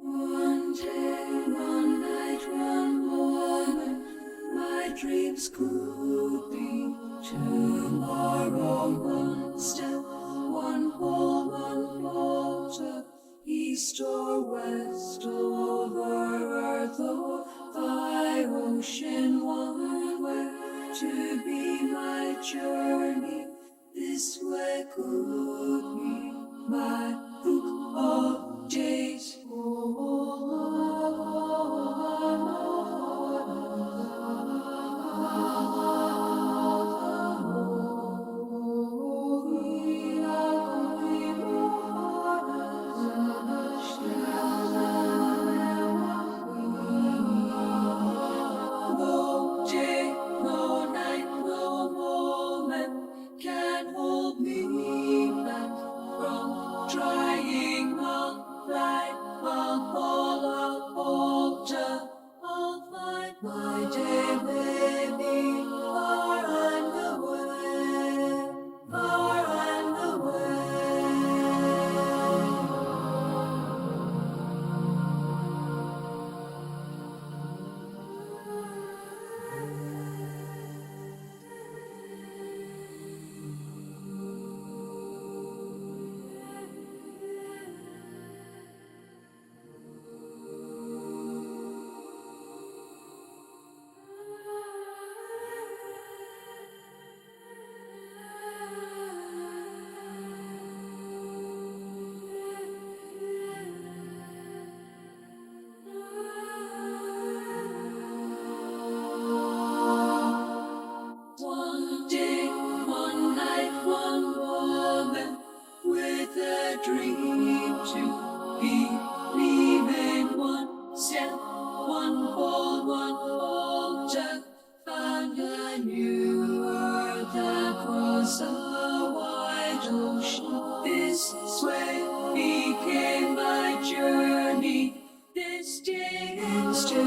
One day, one night, one moment, my dreams could be tomorrow. One step, one fall, one falter, east or west, over earth or by ocean, one way to be my journey. This way could be my book of days. No day, no night, no moment can hold me back from trying. I'll fly, I'll fall, I'll falter, I'll find my day may be far and away, far and away. One day, one night, one moment, with a dream to believe in. One step, one fall, one falter, found a new earth across a wide ocean. This way became my journey. This day is to